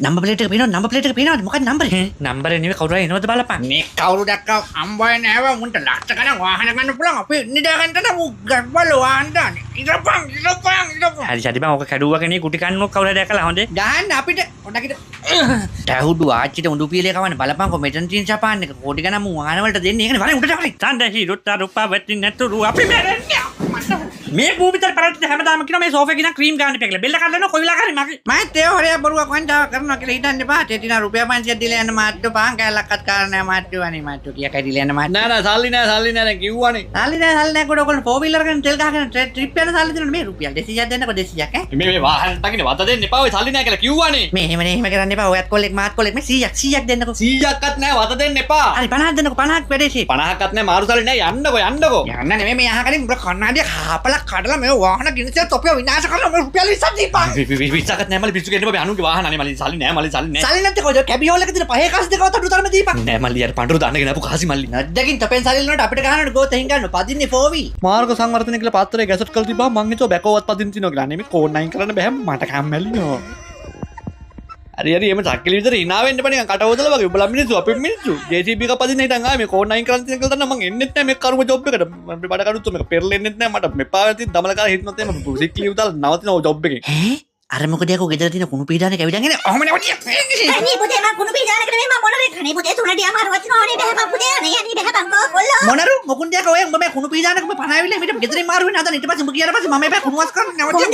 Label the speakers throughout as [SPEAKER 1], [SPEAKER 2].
[SPEAKER 1] Number plate එක පේනවද? Number plate එක පේනවද? මොකක්ද නම්බරේ?
[SPEAKER 2] නම්බරේ නෙවෙයි කවුරු හරි එනවද බලපන්.
[SPEAKER 3] මේ කවුරු දැක්කව අම්බය නෑව මුන්ට ලක්ෂ ගණන් වාහන ගන්න පුළුවන් අපි නිදාගන්න නම් ගඩබල වාහන දාන්න ඉරපන්
[SPEAKER 2] හරි සරි බං ඔක කැඩුවා කෙනේ කුටි කන්නෝ කවුරු හරි දැකලා හොඳේ.
[SPEAKER 3] දාන්න අපිට පොඩකිට
[SPEAKER 1] ටැහුඩු ආච්චිට උඩු පීලේ කවන්න බලපන්කො මෙතන තියෙන සපාන් එක කෝටි ගණන් මු වාහන වලට දෙන්නේ. ඒකනේ වරේ උඩට වරේ.
[SPEAKER 2] තණ්ඩ හිරුත්තා රුප්පා වෙත්ති නැතුරු අපි මැරෙන්නේ. මේ භූමිතර පරද්ද හැමදාම කියනවා මේ සෝෆේ ගිනා ක්‍රීම් ගන්න ඉපැකලා බෙල්ල කඩන කොයිලා කරේ මගේ.
[SPEAKER 3] මයිත් ඒ හොරේ බරුවක් වන්දා කරනවා කියලා හිතන්න එපා. ටෙටිනා රුපියල් 500ක් දීලා යන මාට්ටු පහන් කැලක්වත් කාරණා මාට්ටු වනේ මාට්ටු කියා කැඩිලා යන මාට්ටු.
[SPEAKER 4] නෑ සල්ලි නෑ දැන් කිව්වනේ.
[SPEAKER 3] සල්ලි නෑ කොට ඔයගොල්ලෝ 4 wheeler එකෙන් තෙල් ගහගෙන ට්‍රිප් යන සල්ලි දෙනවා මේ රුපියල් 200ක් දෙන්නකො 200ක් ඈ.
[SPEAKER 4] මේ වාහන ටකිනේ වත දෙන්න එපා ඔය සල්ලි නෑ කියලා කිව්වනේ.
[SPEAKER 3] මේ එහෙම කරන්න එපා. ඔයත් කොල්ලෙක් මාත් කොල්ලෙක් මේ 100ක් දෙන්නකො.
[SPEAKER 4] 100ක්වත් නෑ වත දෙන්න එපා.
[SPEAKER 3] හරි 50ක් දෙන්නකො 50ක් වැඩේසි.
[SPEAKER 4] 50ක්වත් නෑ මාරු සල්ලි නෑ යන්නකෝ.
[SPEAKER 3] යන්න නෙමෙයි මේ අහකලින් උඹ කන්නාඩිය කාපලා කඩලා මේ වාහන ගිනිසෙ තොපිය විනාශ කරලා මේ රුපියල් 20ක් දීපන්.
[SPEAKER 4] 20ක්වත් නෑ මල්ලි පිස්සු කෙන්න බෑ අනුන්ගේ වාහන අනේ මල්ලි සල්ලි නෑ
[SPEAKER 3] සල්ලි නැත්te කොහෙද කැබියෝල් එක දින පහේ කාස් දෙකව තඩු තරම දීපන්.
[SPEAKER 4] නෑ මල්ලි යාර පඬුරු දාන්න ගෙනපු කාසි මල්ලි.
[SPEAKER 3] නැද්දකින් තපෙන් සල්ලි වලට අපිට ගහනට ගෝත හින් ගන්න පදින්නේ 4 wheel.
[SPEAKER 4] මාර්ග සංවර්ධනය කියලා පාත්‍රයේ ගැසට් කරලා තිබ්බා මං හිතුවා බැකෝවත් පදින්න තියනවා කියලා. අනේ මේ කෝඩ් 9 කරන්න බෑ මට කම්මැලි නෝ. හරි එම සක්කලි විතර hina වෙන්න බෑ නිකන් කට හොදලා වගේ උඹලා මිනිස්සු අපි මිනිස්සු JCB එක පදින්න හිටන් ආවේ මේ කෝඩ් 9 කරන්න තියෙන කියලා මං එන්නෙත් නෑ මේ කරුම ජොබ් එකට මම බඩ කඩුත් මේක පෙරලෙන්නෙත් නෑ මට මෙපා වෙති දමල කාලා හිටනොත් එම සික් ලීව් දාලා නවතින ජොබ් එකේ
[SPEAKER 1] ඈ අර මොකද යකෝ ගෙදර තියෙන කුණු පීඩානේ කැවිදන් එන්නේ.
[SPEAKER 3] ඔහම නෙවටිය.
[SPEAKER 5] අනේ පුතේ මම කුණු පීඩාන කරේ මම මොනරේ කනේ පුතේ තුනට අමාරුවත් නෝනේ බහපන් පුතේ අනේ අනේ බහපන් කොල්ලෝ.
[SPEAKER 3] මොනරු මොකුන් දෙයක ඔය උඹ මේ කුණු පීඩානක උඹ පණ ආවිල්ලා මෙතන ගෙදරින් මාරු වෙන්න හදන ඊට පස්සේ උඹ ගියාට පස්සේ මම එපා කුණුවස් කරන්න නැවතිය.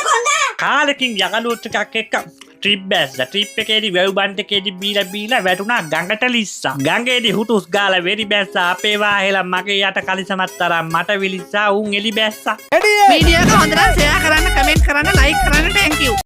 [SPEAKER 5] කොන්ද
[SPEAKER 2] කාලෙකින් යකලුත් එකක් එක්ක ට්‍රිප් බැස්ස ට්‍රිප් එකේදී වැව් බන්ට් එකේදී බීලා වැටුණා ගඟට ලිස්සා. ගඟේදී හුටුස් ගාලා වෙරි බැස්සා අපේ වාහෙලා මගේ යට කලිසමත් තරම් මට විලිස්සා උන් එලි බැස්සා.
[SPEAKER 3] වීඩියෝ එක හොඳට ෂෙයා කරන්න කමෙන්ට් කරන්න ලයික් කරන්න thank you.